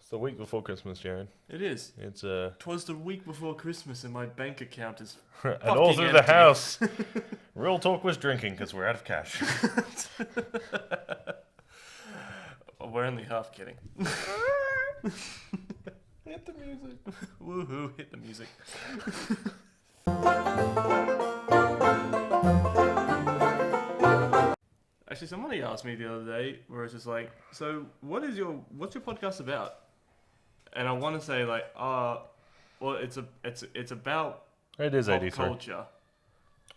It's the week before Christmas, Jared. It is. It's 'Twas the week before Christmas and my bank account is and all through empty. the house. Real talk was drinking because we're out of cash. We're only half kidding. Hit the music. Woohoo, hit the music. Actually, somebody asked me the other day where it's just like, so what's your podcast about? And I want to say like, well, it's about It is pop 83. culture.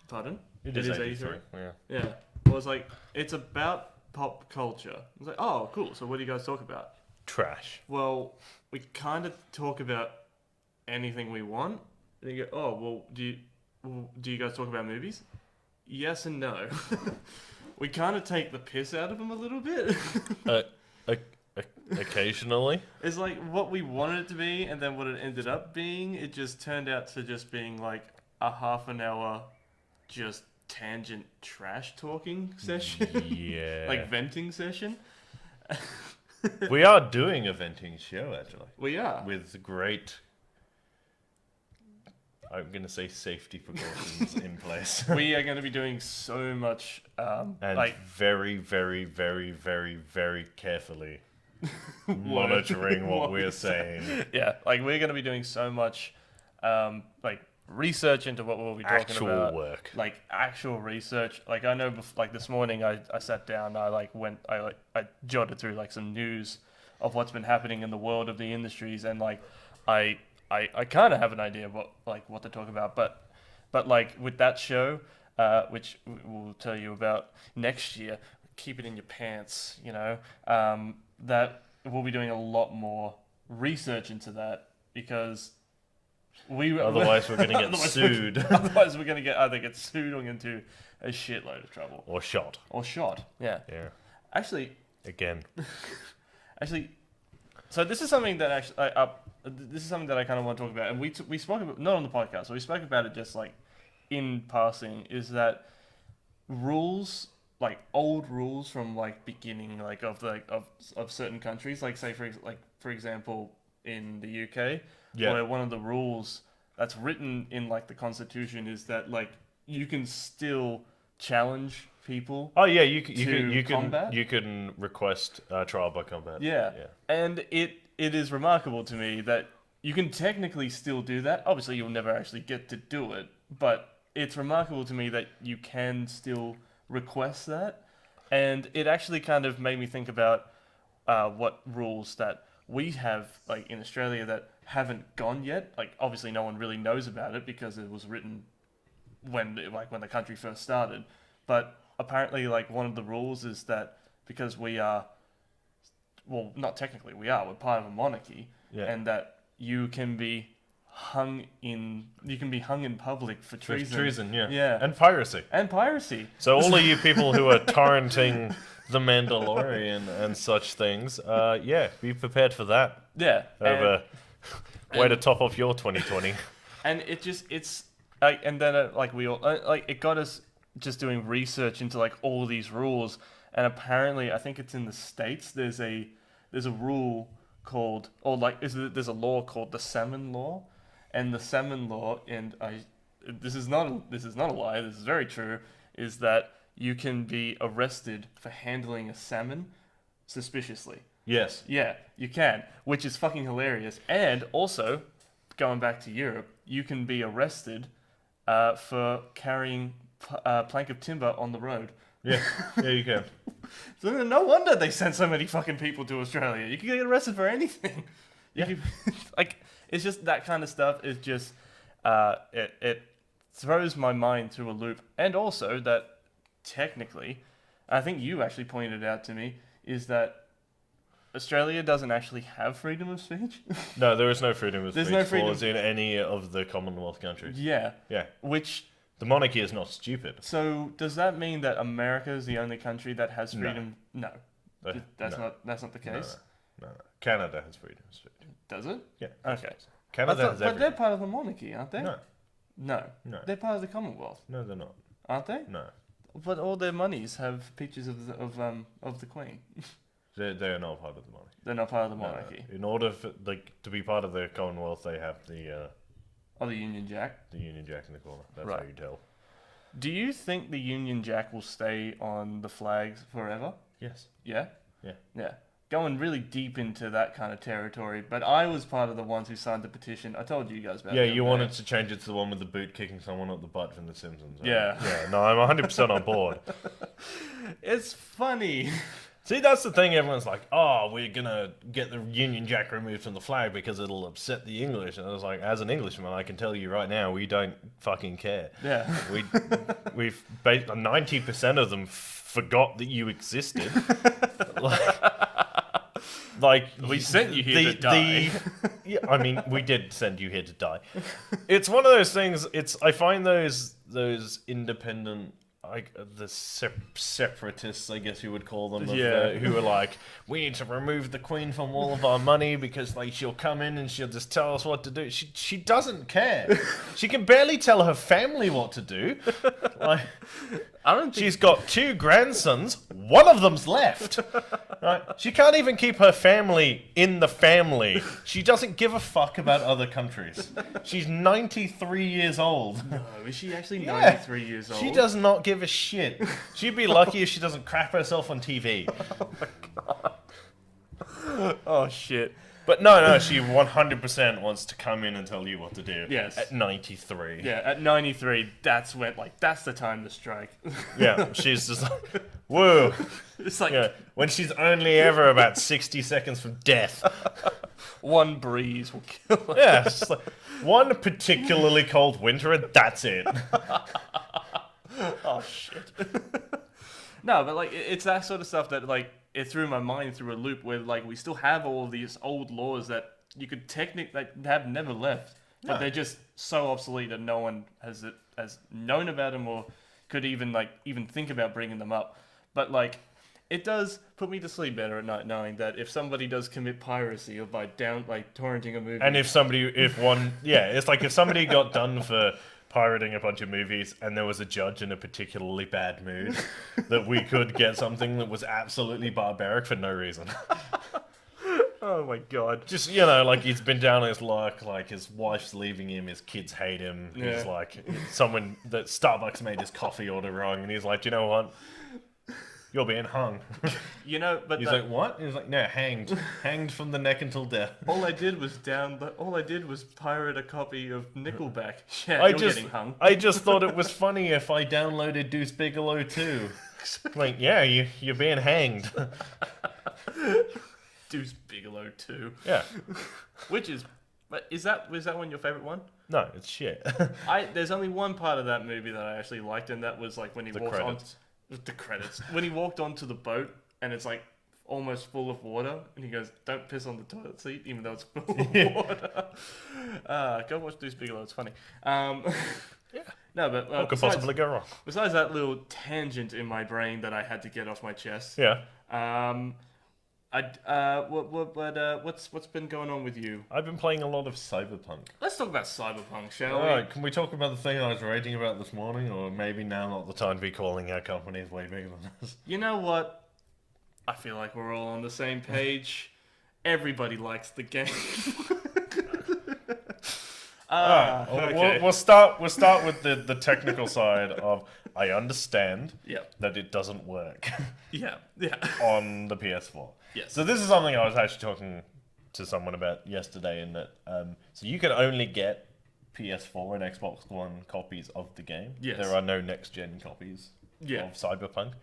Pardon? It is 83. Yeah. Yeah. Well, it's like, it's about pop culture. It's like, oh, cool. So what do you guys talk about? Trash. Well, we kind of talk about anything we want. And you go, oh, well, do you guys talk about movies? Yes and no. We kind of take the piss out of them a little bit. Occasionally. It's like what we wanted it to be, and then what it ended up being, it just turned out to just being like a half an hour just tangent trash talking session. Yeah. Like venting session. We are doing a venting show, actually. We are. With great, I'm going to say, safety precautions in place. We are going to be doing so much... and like very, very, very, very, very carefully monitoring what we're saying. Yeah, like we're going to be doing so much like research into what we'll be talking Actual about. work. Like actual research. Like I know like this morning I sat down, I jotted through like some news of what's been happening in the world of the industries, and like I kind of have an idea of what to talk about, but like with that show, which we'll tell you about next year, keep it in your pants, you know, that we'll be doing a lot more research into that because Otherwise we're going to get sued. Otherwise we're going to either get sued or into a shitload of trouble. Or shot. Yeah. Yeah. Actually, so this is something that I kind of want to talk about, and we spoke about, not on the podcast, but we spoke about it just like in passing, is that rules, like old rules from like beginning like of certain countries, like say for example in the UK, where one of the rules that's written in like the constitution is that like you can still challenge people. Oh yeah, you can request trial by combat. Yeah. And it is remarkable to me that you can technically still do that. Obviously, you'll never actually get to do it, but it's remarkable to me that you can still request that. And it actually kind of made me think about what rules that we have like in Australia that haven't gone yet. Like obviously, no one really knows about it because it was written when the country first started. But apparently, like one of the rules is that because we are, well, not technically we're part of a monarchy, and that you can be hung in public for treason. Yeah. And piracy. So all of you people who are torrenting The Mandalorian and such things, be prepared for that. Yeah. Way to top off your 2020. And it got us just doing research into like all these rules, and apparently I think it's in the States there's a rule called, or like there's a law called the salmon law, and the salmon law, and this is not a lie, this is very true, is that you can be arrested for handling a salmon suspiciously. Yes. Yeah, you can, which is fucking hilarious. And also, going back to Europe, you can be arrested for carrying a plank of timber on the road. Yeah, you can. So no wonder they sent so many fucking people to Australia. You can get arrested for anything. It's just that kind of stuff is just, it throws my mind through a loop. And also that technically, I think you actually pointed out to me, is that Australia doesn't actually have freedom of speech. No, there is no freedom of speech. There's no freedom laws in any of the Commonwealth countries. Yeah. Yeah. Which... The monarchy is not stupid. So does that mean that America is the only country that has freedom? No. That's not the case? No. Canada has freedom of speech. Does it? Yeah. Okay. Canada has everything. But they're part of the monarchy, aren't they? No. No. They're part of the Commonwealth. No, they're not. Aren't they? No. But all their monies have pictures of the Queen. They're not part of the monarchy. They're not part of the monarchy. In order for to be part of the Commonwealth, they have the Union Jack. The Union Jack in the corner. That's Right. how you tell. Do you think the Union Jack will stay on the flags forever? Yes. Yeah? Yeah. Yeah. Going really deep into that kind of territory, but I was part of the ones who signed the petition. I told you guys about it. Yeah, you wanted to change it to the one with the boot kicking someone up the butt from The Simpsons. Right? Yeah. Yeah, no, I'm 100% on board. It's funny. See, that's the thing. Everyone's like, "Oh, we're gonna get the Union Jack removed from the flag because it'll upset the English." And I was like, "As an Englishman, I can tell you right now, we don't fucking care. Yeah. We've 90% of them forgot that you existed. like We sent you here to die." Yeah, I mean, we did send you here to die. It's one of those things. I find those independent, like the separatists, I guess you would call them, who are like, we need to remove the Queen from all of our money because like she'll come in and she'll just tell us what to do. She doesn't care. She can barely tell her family what to do. Like, I don't think she's got 2 grandsons. One of them's left. Right? She can't even keep her family in the family. She doesn't give a fuck about other countries. She's 93 years old. No, is she actually Yeah. 93 years old? She does not give a shit. She'd be lucky if she doesn't crap herself on TV. Oh, shit. But no, she 100% wants to come in and tell you what to do. Yes. At 93. Yeah, at 93, that's when, that's the time to strike. Yeah, she's just like, whoa. It's like When she's only ever about 60 seconds from death. one breeze will kill her. Yeah, it's just like one particularly cold winter and that's it. Oh, shit. No, but, it's that sort of stuff that, it threw my mind through a loop where, we still have all of these old laws that you could technically, have never left. But they're just so obsolete that no one has known about them or could even think about bringing them up. But, it does put me to sleep better at night knowing that if somebody does commit piracy or by torrenting a movie... And it's like if somebody got done for pirating a bunch of movies and there was a judge in a particularly bad mood, that we could get something that was absolutely barbaric for no reason. Oh my god. Just, he's been down his luck, his wife's leaving him, his kids hate him. Yeah. He's like, someone that Starbucks made his coffee order wrong, and he's like, you know what? You're being hung. But he's like, what? He's like, no, hanged. Hanged from the neck until death. all I did was pirate a copy of Nickelback. Yeah, you're getting hung. I just thought it was funny if I downloaded Deuce Bigelow too. Like, yeah, you're being hanged. Deuce Bigelow 2. Yeah. Is that one your favorite one? No, it's shit. There's only one part of that movie that I actually liked, and that was when he walked on the credits. When he walked onto the boat and it's almost full of water, and he goes, "Don't piss on the toilet seat," even though it's full of water. Go watch Deuce Bigelow; it's funny. Yeah. No, but What could possibly go wrong? Besides that little tangent in my brain that I had to get off my chest. Yeah. What's been going on with you? I've been playing a lot of cyberpunk. Let's talk about cyberpunk, shall we? Alright, can we talk about the thing I was writing about this morning, or maybe now not the time to be calling our companies way bigger than us? You know what? I feel like we're all on the same page. Everybody likes the game. Okay. We'll start with the technical side of I understand that it doesn't work Yeah. on the PS4. Yes. So this is something I was actually talking to someone about yesterday, in that so you can only get PS4 and Xbox One copies of the game. Yes. There are no next-gen copies of Cyberpunk,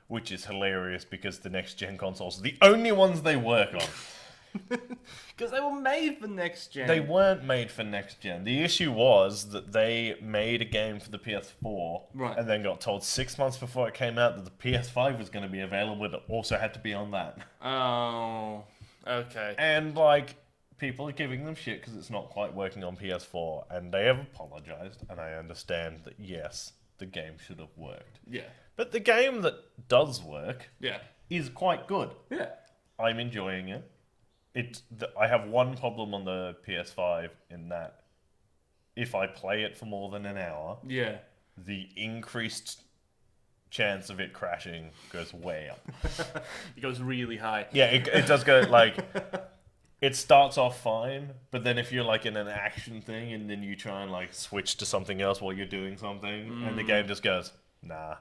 which is hilarious because the next-gen consoles are the only ones they work on. Because they were made for next gen. They weren't made for next gen. The issue was that they made a game for the PS4, and then got told 6 months before it came out that the PS5 was going to be available. It also had to be on that. Oh, okay. And people are giving them shit because it's not quite working on PS4, and they have apologized. And I understand that yes, the game should have worked. Yeah. But the game that does work, Yeah. is quite good. Yeah. I'm enjoying it. I have one problem on the PS5 in that if I play it for more than an hour, Yeah. the increased chance of it crashing goes way up. It goes really high. Yeah, it does go like it starts off fine, but then if you're like in an action thing and then you try and like switch to something else while you're doing something, and the game just goes, nah.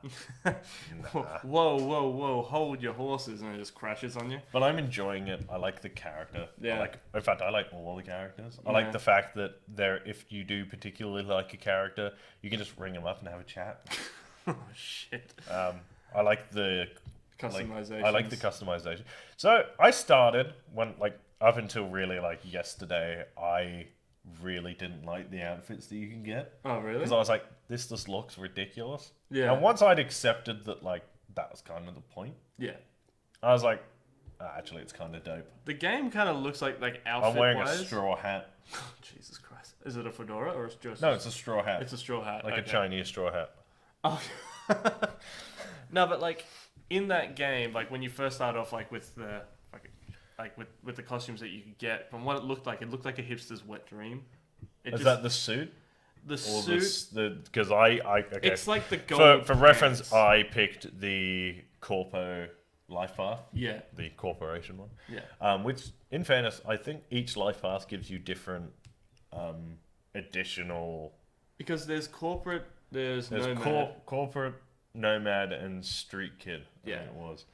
Whoa, hold your horses, and it just crashes on you. But I'm enjoying it. I like the character. Yeah. In fact, I like all the characters. I like the fact that if you do particularly like a character, you can just ring them up and have a chat. Oh shit. I like the Customization. I like the customization. So I started when up until really like yesterday, I really didn't like the outfits that you can get. Oh really? Because I was like, this just looks ridiculous. Yeah. And once I'd accepted that that was kind of the point, Yeah. I was like, actually, it's kind of dope. The game kind of looks like outfit. I'm wearing a straw hat. Oh, Jesus Christ! Is it a fedora or it's just? No, it's a straw hat. It's a straw hat. Like a Chinese straw hat. Oh. No, but in that game, when you first start off with the with the costumes that you could get, from what it looked like a hipster's wet dream. Is that the suit? The suit? Because okay. It's like the gold for reference, I picked the Corpo life path. Yeah. The corporation one. Yeah. Which, in fairness, I think each life path gives you different additional. Because there's corporate, there's nomad. Corporate, nomad, and street kid. I think it was.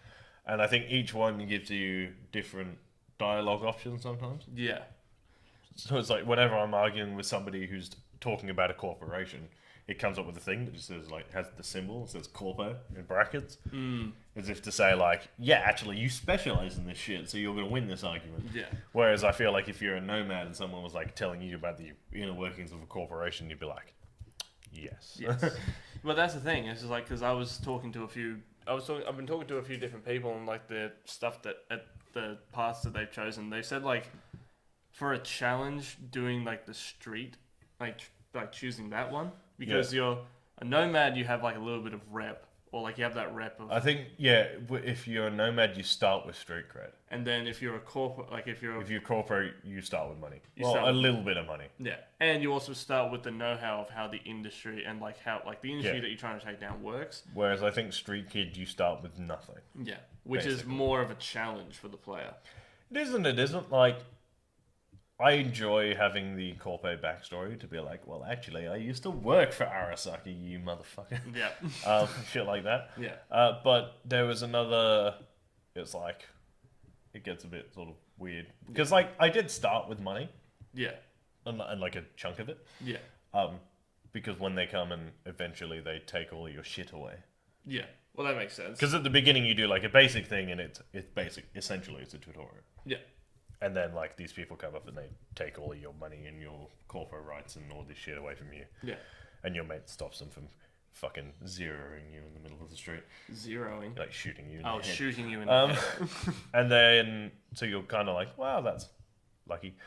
And I think each one gives you different dialogue options sometimes. Yeah. So it's like whenever I'm arguing with somebody who's talking about a corporation, it comes up with a thing that just says has the symbol, it says corpo in brackets, as if to say yeah, actually you specialize in this shit, so you're gonna win this argument. Yeah. Whereas I feel like if you're a nomad and someone was telling you about the inner workings of a corporation, you'd be like, yes. Well, that's the thing. It's just because I've been talking to a few different people and the stuff that at the paths that they've chosen. They said for a challenge doing the street, choosing that one because you're a nomad, you have a little bit of rep, or you have that rep of. I think if you're a nomad, you start with street cred, and then if you're a corporate, if you're corporate, you start with money. A little bit of money. Yeah, and you also start with the know-how of how the industry and how the industry that you're trying to take down works. Whereas I think street kid, you start with nothing. Yeah, which is more of a challenge for the player. It isn't. I enjoy having the Corpo backstory to be well, actually, I used to work for Arasaki, you motherfucker. Yeah. Shit like that. Yeah. But there was another. It's it gets a bit sort of weird because I did start with money. Yeah. And a chunk of it. Yeah. Because when they come and eventually they take all your shit away. Yeah. Well, that makes sense. Because at the beginning you do a basic thing and it's basic. Essentially, it's a tutorial. Yeah. And then these people come up and they take all your money and your corporate rights and all this shit away from you. Yeah. And your mate stops them from fucking zeroing you in the middle of the street. Zeroing? Shooting you in the head. Shooting you in the head. And then, so you're kind of wow, that's lucky.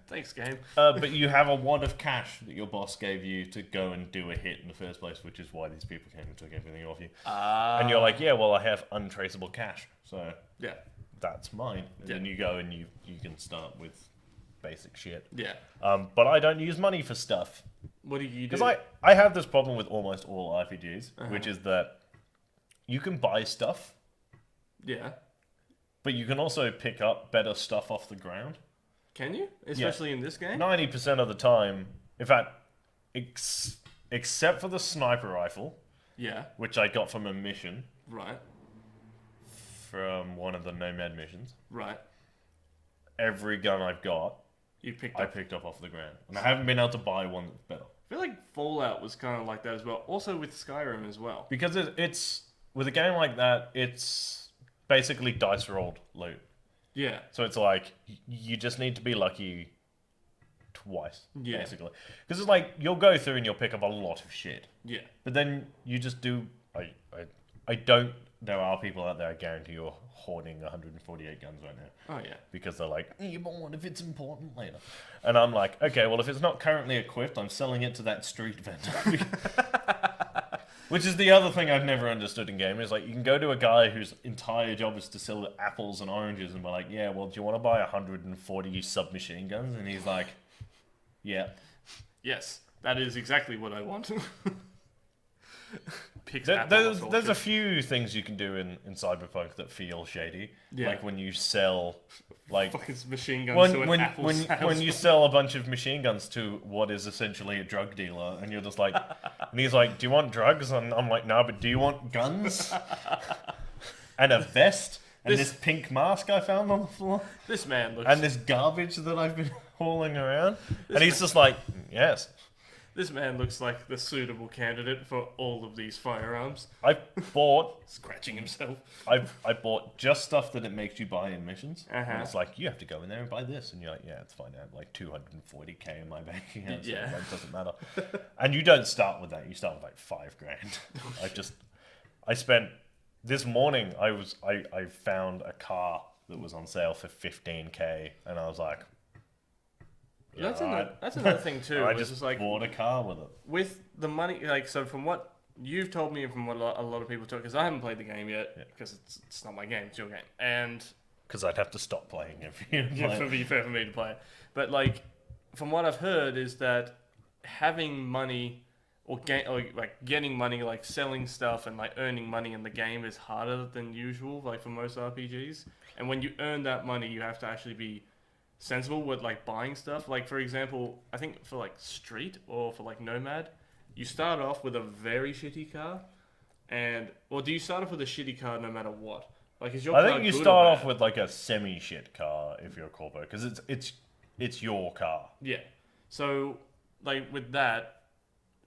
Thanks, game. But you have a wad of cash that your boss gave you to go and do a hit in the first place, which is why these people came and took everything off you. And you're yeah, well, I have untraceable cash. So yeah. That's mine. And then you go and you can start with basic shit. Yeah. But I don't use money for stuff. What do you do? Because I have this problem with almost all RPGs, which is that you can buy stuff. Yeah. But you can also pick up better stuff off the ground. Can you? Especially in this game? 90% of the time. In fact, except for the sniper rifle. Yeah. Which I got from a mission. Right. From one of the Nomad missions. Right. Every gun I've got, I picked up off the ground. And I haven't been able to buy one that's better. I feel like Fallout was kind of like that as well. Also with Skyrim as well. Because it's with a game like that, it's basically dice rolled loot. Yeah. So it's you just need to be lucky twice, basically. Because it's you'll go through and you'll pick up a lot of shit. Yeah. But then you just do... I don't... There are people out there, I guarantee you're hoarding 148 guns right now. Oh, yeah. Because they're you want one if it's important later. And I'm okay, well, if it's not currently equipped, I'm selling it to that street vendor. Which is the other thing I've never understood in gaming, is you can go to a guy whose entire job is to sell apples and oranges and we're yeah, well, do you want to buy 140 submachine guns? And he's yeah. Yes, that is exactly what I want. Picks There, apple there's off there's a orchard. few things you can do in Cyberpunk that feel shady. Yeah. Like when you sell, like Fucking machine guns to an Apple when salesman. you sell a bunch of machine guns to what is essentially a drug dealer, and you're just like, and he's like, "Do you want drugs?" And I'm like, "No, but do you want guns and a vest and this pink mask I found on the floor This man looks. and this garbage that I've been hauling around?" And he's just like, "Yes." This man looks like the suitable candidate for all of these firearms. I bought Scratching himself. I bought just stuff that it makes you buy in missions. Uh-huh. And it's like, you have to go in there and buy this. And you're like, yeah, it's fine. I have like 240k in my bank account. So Yeah. it doesn't matter. And you don't start with that. You start with like $5,000. I spent, this morning, I found a car that was on sale for 15k. And I was like, yeah, That's another thing too. I which just is like bought a car with it. with the money, like so from what you've told me and from what a lot of people talk, because I haven't played the game yet because it's not my game, it's your game, and Because I'd have to stop playing if you play for me to play it. But like from what I've heard is that having money or like getting money, like selling stuff and like earning money in the game is harder than usual, like for most RPGs. And when you earn that money, you have to actually be sensible with like buying stuff. Like for example, I think for like Street or for like Nomad, you start off with a very shitty car, or do you start off with a shitty car no matter what? Like is your I car think you good or start off bad? with like a semi-shit car if you're a corpo, because it's your car. Yeah. So like with that,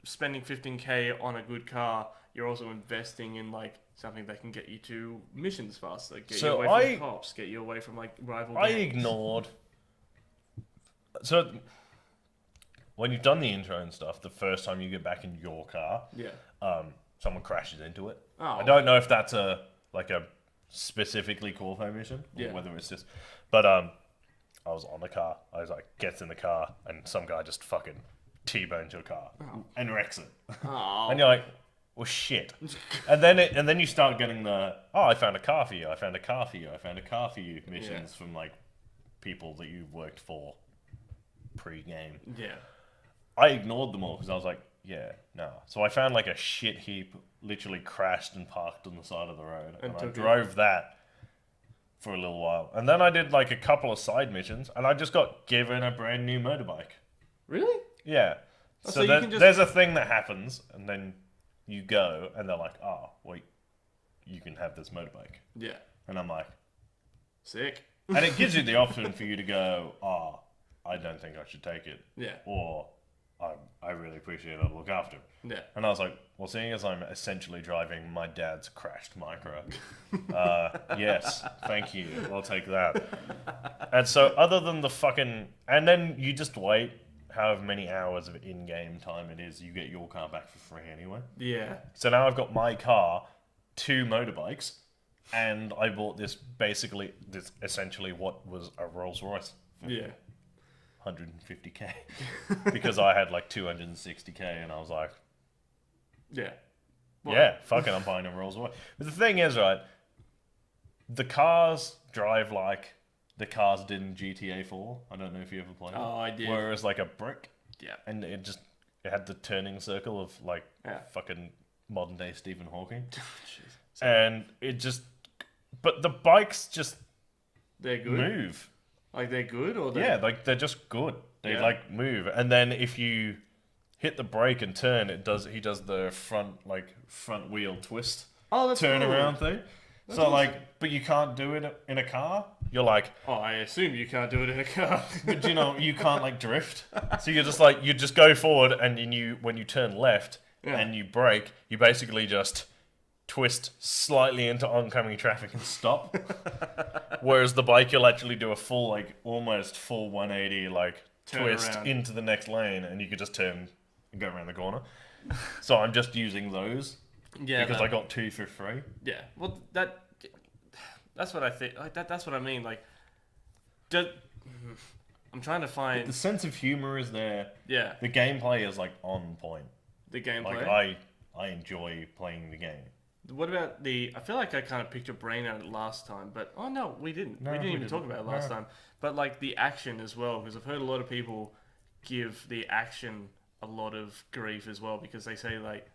spending 15k on a good car, you're also investing in like something that can get you to missions faster, get you So away from cops, get you away from like rival I gangs. ignored. So when you've done the intro and stuff, the first time you get back in your car, Yeah. someone crashes into it. Oh. I don't know if that's a specifically corpo mission, or Yeah. whether it's just. But I was on the car. I was like, gets in the car, and some guy just fucking T-bones your car and wrecks it. Oh. And you're like, well, shit. And then you start getting I found a car for you. I found a car for you. I found a car for you missions from like people that you've worked for pre-game. Yeah. I ignored them all because I was like, yeah, no. So I found like a shit heap, literally crashed and parked on the side of the road, and I took it. drove that for a little while, and then I did like a couple of side missions, and I just got given a brand new motorbike. Really? Yeah. Oh, So, so you can just- there's a thing that happens, and then you go, and they're like, oh, wait, you can have this motorbike. Yeah. And I'm like, Sick. and it gives you the option for you to go, oh, I don't think I should take it. Yeah. Or, I really appreciate it, I'll look after it. Yeah. And I was like, well, seeing as I'm essentially driving my dad's crashed Micra, yes, thank you, I'll take that. And so other than the fucking... And then you just wait however many hours of in-game time it is, you get your car back for free anyway. Yeah. So now I've got my car, 2 motorbikes, and I bought this essentially what was a Rolls Royce for Yeah. 150k because I had like 260k, and I was like, Yeah. yeah, fucking, I'm buying a Rolls Royce. But the thing is, right, the cars drive like the cars did in GTA 4. I don't know if you ever played it. Oh, I did. Where it was like a brick, Yeah. and it had the turning circle of like Yeah. fucking modern day Stephen Hawking. Jeez. And it just, but the bikes just They're good. move. Like they're good, or Yeah, like they're just good. They Yeah. like move, and then if you hit the brake and turn, he does the front wheel twist Oh, that's turn cool. around thing. So awesome. like, but you can't do it in a car. You're like, Oh, I assume you can't do it in a car. but you can't like drift. So you're just like, you just go forward, and then when you turn left Yeah. and you brake, you basically just twist slightly into oncoming traffic and stop. Whereas the bike, you'll actually do a full, like almost full 180, like Turn twist around. into the next lane, and you could just turn and go around the corner. So I'm just using those Yeah. because no. I got 2 for free. Yeah. Well, that's what I think. Like that's what I mean. Like, I'm trying to find. The sense of humor is there. Yeah. The gameplay is like on point. The gameplay. Like I enjoy playing the game. What about I feel like I kind of picked your brain out last time, but oh no, we didn't. No, we didn't we even talk didn't. about it last No. time. But like the action as well, because I've heard a lot of people give the action a lot of grief as well, because they say like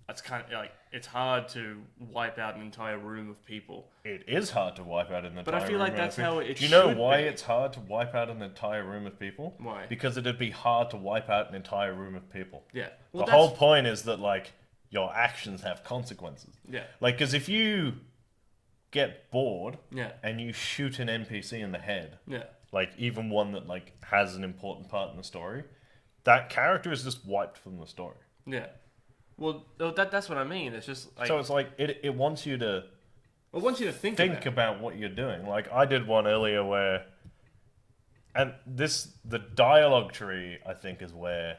It's kind of like it's hard to wipe out an entire room of people. It is hard to wipe out an entire room. But I feel like of that's people. how it Do you know should why be. it's hard to wipe out an entire room of people? Why? Because it'd be hard to wipe out an entire room of people. Yeah. The whole point is that like your actions have consequences. Yeah. Like, because if you get bored Yeah. and you shoot an NPC in the head, Yeah. like even one that like has an important part in the story, that character is just wiped from the story. Yeah. Well, that's what I mean. It's just like So it's like it wants you to I want you to think about what you're doing. Like I did one earlier where, and the dialogue tree I think is where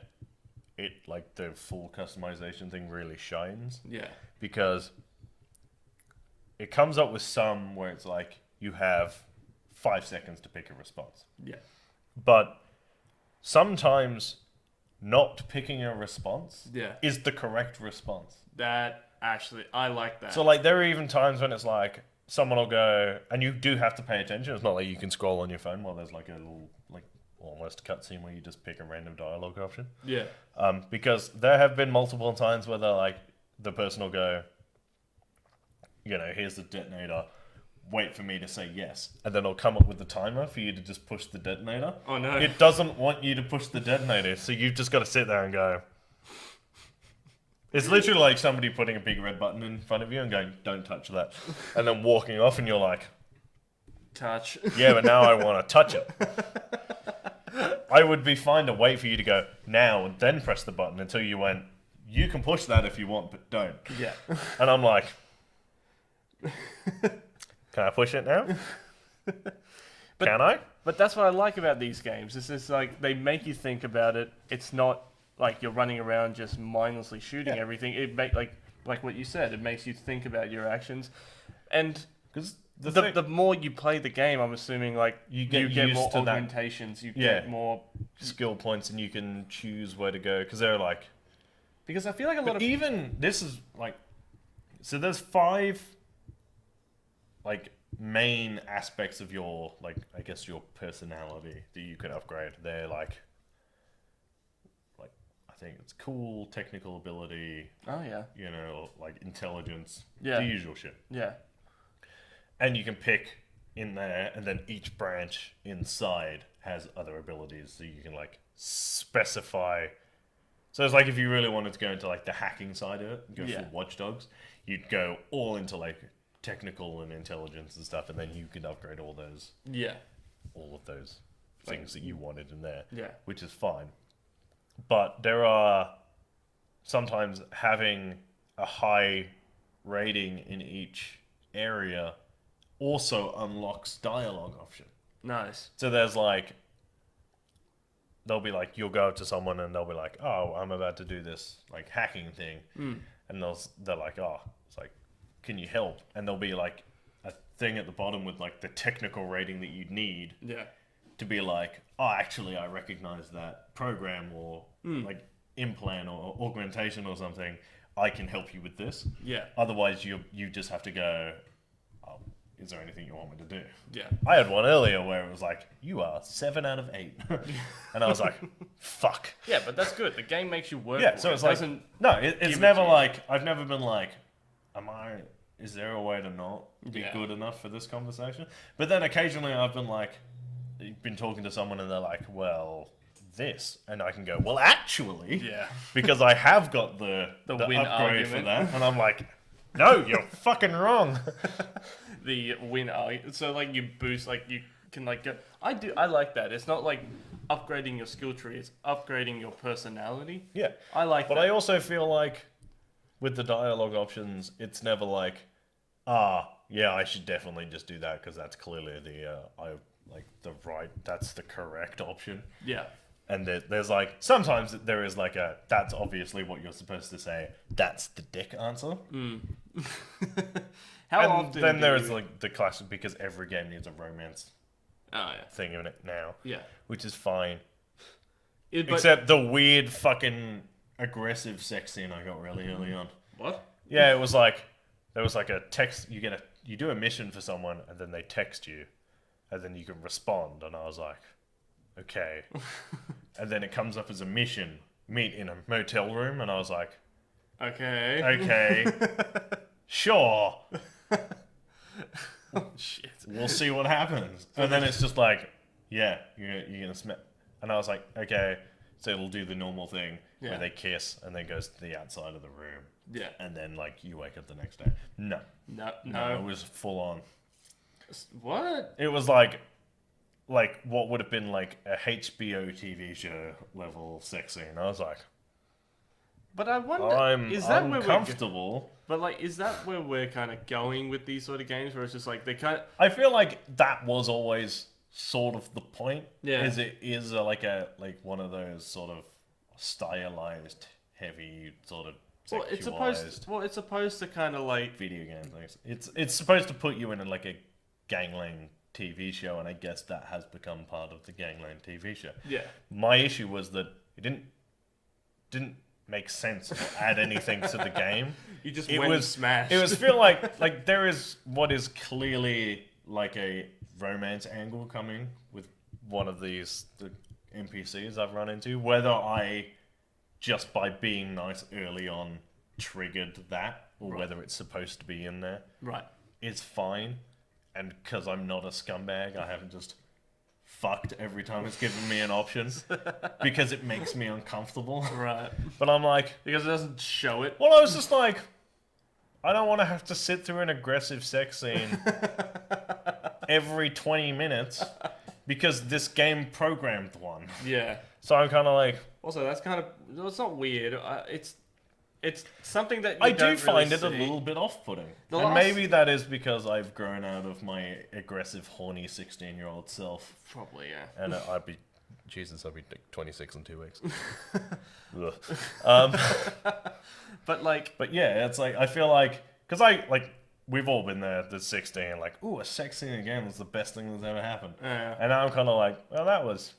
it like the full customization thing really shines. Yeah. Because it comes up with some where it's like you have 5 seconds to pick a response. Yeah. But sometimes not picking a response is the correct response. That actually, I like that. So like there are even times when it's like someone will go, and you do have to pay attention. It's not like you can scroll on your phone while there's like a little like almost cutscene where you just pick a random dialogue option. Yeah. Because there have been multiple times where they're like the person will go, you know, here's the detonator. Wait for me to say yes, and then it'll come up with the timer for you to just push the detonator. Oh no! It doesn't want you to push the detonator, so you've just got to sit there and go. It's literally like somebody putting a big red button in front of you and going, "Don't touch that," and then walking off, and you're like, "Touch." Yeah, but now I want to touch it. I would be fine to wait for you to go now and then press the button until you went. You can push that if you want, but don't. Yeah. And I'm like. Can I push it now? Can I? But that's what I like about these games. It's just like they make you think about it. It's not like you're running around just mindlessly shooting everything. It make like what you said. It makes you think about your actions, and because the more you play the game, I'm assuming like you get more to that. augmentations. You get more skill points, and you can choose where to go. Because they're like, because I feel like a lot of even this is like, so there's 5. Like main aspects of your like I guess your personality that you can upgrade. They're like I think it's cool, technical ability. Oh yeah. You know, like intelligence. Yeah. The usual shit. Yeah. And you can pick in there, and then each branch inside has other abilities, so you can like specify. So it's like if you really wanted to go into like the hacking side of it, go for Watch Dogs, you'd go all into like technical and intelligence and stuff, and then you can upgrade all those all of those things that you wanted in there, which is fine. But there are sometimes having a high rating in each area also unlocks dialogue option. Nice. So there's like they'll be like, you'll go up to someone and they'll be like, oh, I'm about to do this like hacking thing, and they're like, oh, it's like, can you help? And there'll be like a thing at the bottom with like the technical rating that you'd need to be like, oh, actually I recognize that program or like implant or augmentation or something. I can help you with this. Yeah. Otherwise you just have to go, oh, is there anything you want me to do? Yeah. I had one earlier where it was like, you are 7 out of 8. And I was like, fuck. Yeah, but that's good. The game makes you work. Yeah, so it's like, no, it's never like, I've never been like, is there a way to not be good enough for this conversation? But then occasionally I've been talking to someone and they're like, well, this. And I can go, well, actually, because I have got the win upgrade argument for that. And I'm like, no, you're fucking wrong. The win argument. So like you boost, like you can like go. I like that. It's not like upgrading your skill tree. It's upgrading your personality. Yeah. I like that. But I also feel like with the dialogue options, it's never like, I should definitely just do that because that's clearly that's the correct option. Yeah. And there's like, sometimes there is like that's obviously what you're supposed to say. That's the dick answer. How often? Then there is like the classic, because every game needs a romance thing in it now. Yeah. Which is fine. Except the weird fucking aggressive sex scene I got really early on. What? Yeah, it was like there was like a text. You do a mission for someone, and then they text you, and then you can respond. And I was like, okay. And then it comes up as a mission: meet in a motel room, and I was like, Okay. Okay. Sure. Oh, shit. We'll see what happens. And then it's just like, yeah, you're gonna smell. And I was like, okay. So it'll do the normal thing where they kiss and then goes to the outside of the room. Yeah. And then like you wake up the next day. No. No. It was full on. What? It was like what would have been like a HBO TV show level sex scene. I was like, But I wonder, I'm is that where uncomfortable. But like, is that where we're kind of going with these sort of games, where it's just like they kind of... I feel like that was always sort of the point. Yeah. Is it is like one of those sort of stylized, heavy sort of sexualized It's supposed to kind of like... video game things. It's supposed to put you in like a gangland TV show, and I guess that has become part of the gangland TV show. Yeah. My issue was that it didn't make sense or add anything to the game. You just went and smashed. It was feel like there is what is clearly like a romance angle coming with one of the NPCs I've run into. Whether I just by being nice early on triggered that, or whether it's supposed to be in there, right, it's fine. And because I'm not a scumbag, I haven't just fucked every time it's given me an option because it makes me uncomfortable. Right. But I'm like... Because it doesn't show it. Well, I was just like... I don't want to have to sit through an aggressive sex scene every 20 minutes because this game programmed one. Yeah. So I'm kind of like... Also, that's kind of... It's not weird. It's something that you I don't do find really it a see. little bit off-putting. And maybe that is because I've grown out of my aggressive, horny 16-year-old self. Probably, yeah. And I'd be 26 in 2 weeks. But yeah, it's like, I feel like... Because we've all been there, the 16, like, ooh, a sex scene again was the best thing that's ever happened. Yeah. And I'm kind of like, well, that was...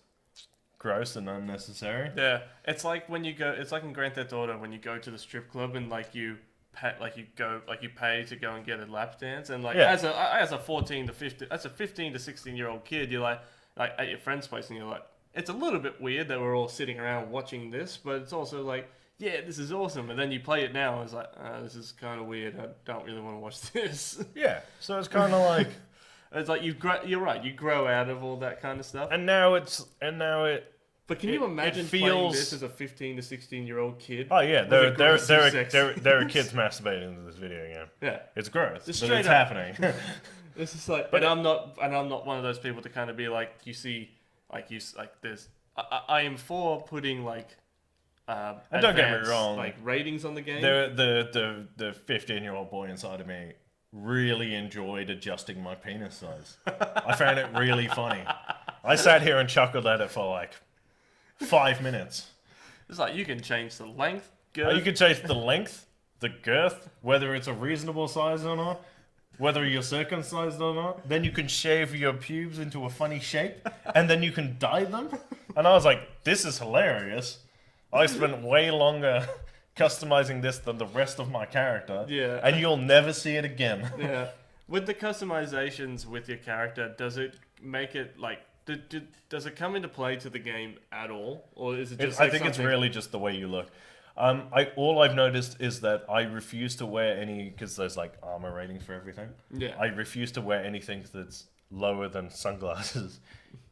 gross and unnecessary. Yeah, it's like when you go. It's like in Grand Theft Auto when you go to the strip club and you pay to go and get a lap dance, and as a 15 to 16-year-old kid, you're like at your friend's place and you're like, it's a little bit weird that we're all sitting around watching this, but it's also like, yeah, this is awesome. And then you play it now and it's like, this is kind of weird. I don't really want to watch this. Yeah, so it's kind of like. It's like you're right. You grow out of all that kind of stuff. And now it. But can you imagine playing this as a 15 to 16-year-old kid? Oh yeah, there are kids masturbating into this video game. Yeah, it's gross. It's straight up happening. It's just like, but I'm not one of those people to kind of be like, there's. I am for putting and don't get me wrong, like ratings on the game. The 15-year-old boy inside of me really enjoyed adjusting my penis size. I found it really funny. I sat here and chuckled at it for like 5 minutes. It's like you can change the length, girth. You can change the length, the girth, whether it's a reasonable size or not, whether you're circumcised or not. Then you can shave your pubes into a funny shape, and then you can dye them. And I was like, this is hilarious. I spent way longer customizing this than the rest of my character. Yeah. And you'll never see it again. Yeah. With the customizations with your character, does it make it like... Does it come into play to the game at all, or is it just? I think it's really just the way you look. All I've noticed is that I refuse to wear any because there's like armor rating for everything. Yeah. I refuse to wear anything that's lower than sunglasses,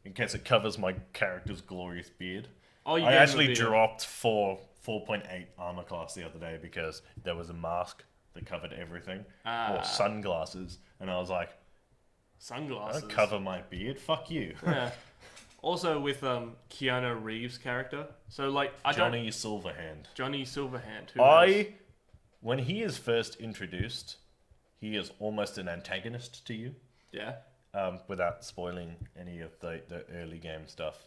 in case it covers my character's glorious beard. Oh, I actually dropped 4.8 armor class the other day because there was a mask that covered everything, or sunglasses, and I was like. Sunglasses. Don't cover my beard. Fuck you. Yeah. Also with Keanu Reeves' character. So Johnny Silverhand. When he is first introduced, he is almost an antagonist to you. Yeah. Without spoiling any of the early game stuff,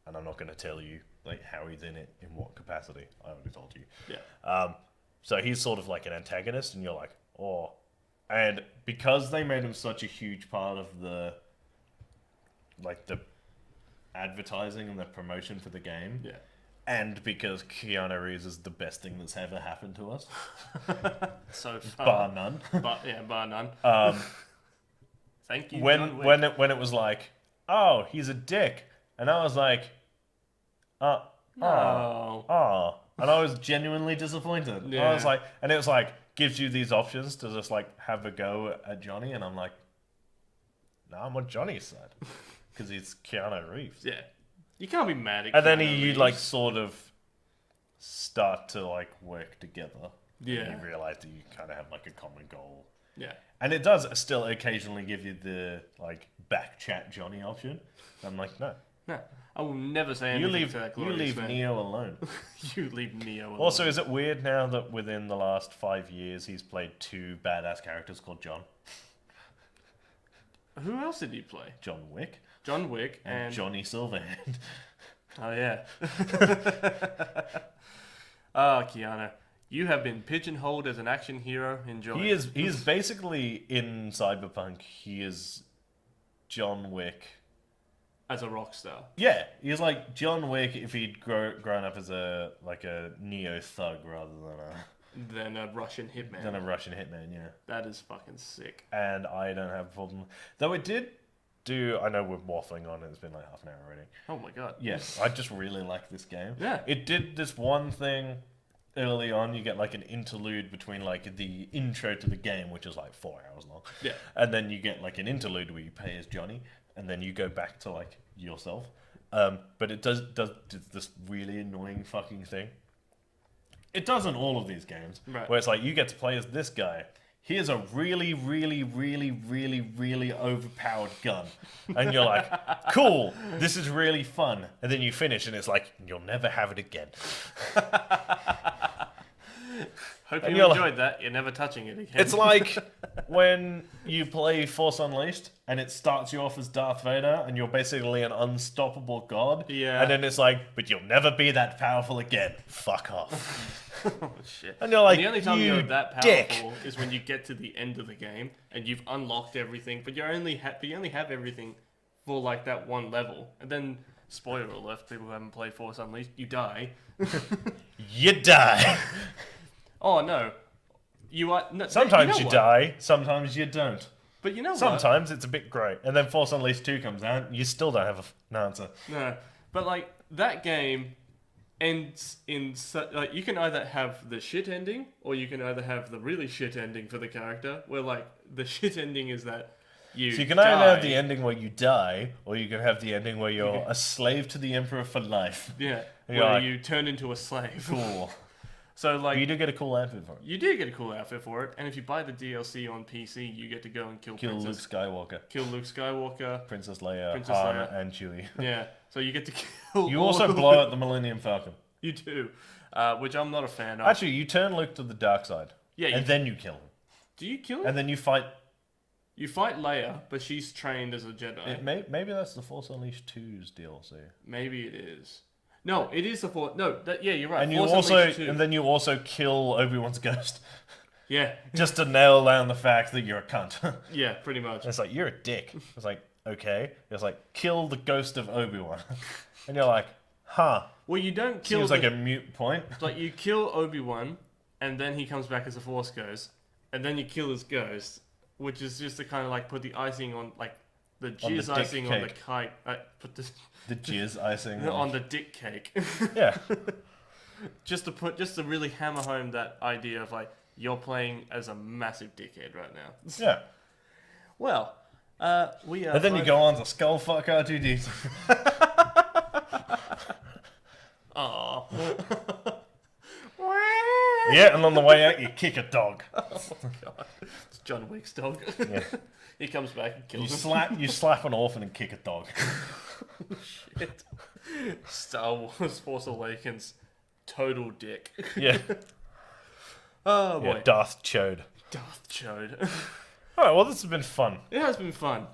and I'm not going to tell you how he's in it, in what capacity. I already told you. Yeah. So he's sort of like an antagonist, and you're like, oh. And because they made him such a huge part of the advertising and the promotion for the game, yeah, and because Keanu Reeves is the best thing that's ever happened to us, so far. Bar none. Bar none. Thank you. When it was like, oh, he's a dick, and I was like, And I was genuinely disappointed. Yeah. I was like, and it was like, gives you these options to just like have a go at Johnny, and I'm like, no, I'm on Johnny's side. Because he's Keanu Reeves. Yeah. You can't be mad at And then Keanu you Reeves. like sort of start to like work together. Yeah. And you realize that you kind of have like a common goal. Yeah. And it does still occasionally give you the like back chat Johnny option. I'm like, no. No. I will never say anything to that You glorious leave man. Neo alone. You leave Neo alone. Also, is it weird now that within the last 5 years he's played 2 badass characters called John? Who else did he play? John Wick John Wick and... Johnny Silverhand. Oh, yeah. Ah, Keanu. You have been pigeonholed as an action hero. Enjoy. He is basically in Cyberpunk. He is John Wick. As a rock star. Yeah, he's like John Wick if he'd grown up as a neo thug rather Than a Russian hitman. than a Russian hitman. Yeah, That is fucking sick. and I don't have a problem. Though it did do. I know we're waffling on. It's been like half an hour already. Oh my god. Yes, I just really like this game. Yeah. It did this one thing early on. You get like an interlude between like the intro to the game, which is like 4 hours long. Yeah. And then you get like an interlude where you play as Johnny, and then you go back to like yourself. But it does this really annoying fucking thing. It does in all of these games, Right. where it's like you get to play as this guy. Here's a really, really, really, really, really overpowered gun. And you're like, cool, this is really fun. And then you finish and it's like, you'll never have it again. Hope And you you're enjoyed that. You're never touching it again. It's like when you play Force Unleashed and it starts you off as Darth Vader and you're basically an unstoppable god. Yeah. And then it's like, but you'll never be that powerful again. Fuck off. Oh, shit. And you're like, the only time you you're that dick. powerful is when you get to the end of the game and you've unlocked everything, but you only have everything for like that one level. And then, spoiler alert, people who haven't played Force Unleashed, you die. You die. Oh no, you are. No, Sometimes you you know what? die, sometimes you don't. But you know what? Sometimes it's a bit grey. And then Force Unleashed 2 comes out and you still don't have an answer. No, but like that game ends in like you can either have the shit ending or you can either have the really shit ending for the character. Where like the shit ending is that you. So you can die. either have the ending where you die, or you can have the ending where you're a slave to the Emperor for life. Yeah, And where you're like, you turn into a slave. Cool. So But like you do get a cool outfit for it. you do get a cool outfit for it, and if you buy the DLC on PC, you get to go and kill Kill Princess, Luke Skywalker, kill Luke Skywalker. Princess Leia, Princess Han, Leia. and Chewie. Yeah, so you get to kill. You all also of blow them. up the Millennium Falcon. You do, which I'm not a fan of. Actually, you turn Luke to the dark side. Yeah, And then you kill him. do you kill him? And then you fight. You fight Leia, but she's trained as a Jedi. Maybe that's the Force Unleashed 2's DLC. Maybe it is. No, it is the Force. No, yeah, you're right. And you Force also, Unleashed 2. and then you also kill Obi-Wan's ghost, Yeah, just to nail down the fact that you're a cunt. yeah, pretty much. It's like, you're a dick. It's like, okay. It's like, kill the ghost of Obi-Wan. And you're like, huh. Well, you don't kill. Seems like a mute point. Like you kill Obi-Wan, and then he comes back as a Force ghost, and then you kill his ghost, which is just to kind of like put the icing on, like the On the jizz dick icing on the cake. kite. Put The jizz icing. on the dick cake. Yeah. just to really hammer home that idea of like you're playing as a massive dickhead right now. Yeah. Well, we are. And then you go on to skullfuck R2D2. Aww. Yeah, and on the way out, you kick a dog. Oh god, it's John Wick's dog. Yeah. He comes back and kills You slap an orphan and kick a dog. him. Shit. Star Wars Force Awakens, total dick. Yeah. Oh boy, Yeah, Darth Chode. Darth Chode. Alright, well, this has been fun. It has been fun.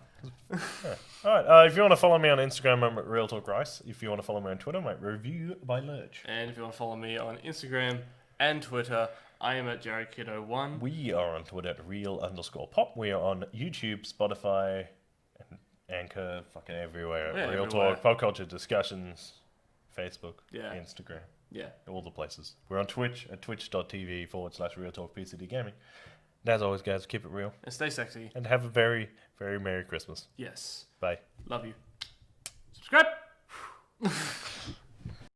Alright, if you want to follow me on Instagram, I'm at Real Talk Rice. If you want to follow me on Twitter, I'm at Review by Lurch. And if you want to follow me on Instagram and Twitter, I am at JaredKiddo1. We are on Twitter at Real_Pop. We are on YouTube, Spotify, and Anchor, fucking everywhere. Yeah, Real everywhere. Talk, Pop Culture Discussions, Facebook, Yeah. Instagram, Yeah. all the places. We're on Twitch at twitch.tv/Real Talk PCD Gaming. And as always, guys, keep it real. And stay sexy. And have a very, very Merry Christmas. Yes. Bye. Love you. Subscribe.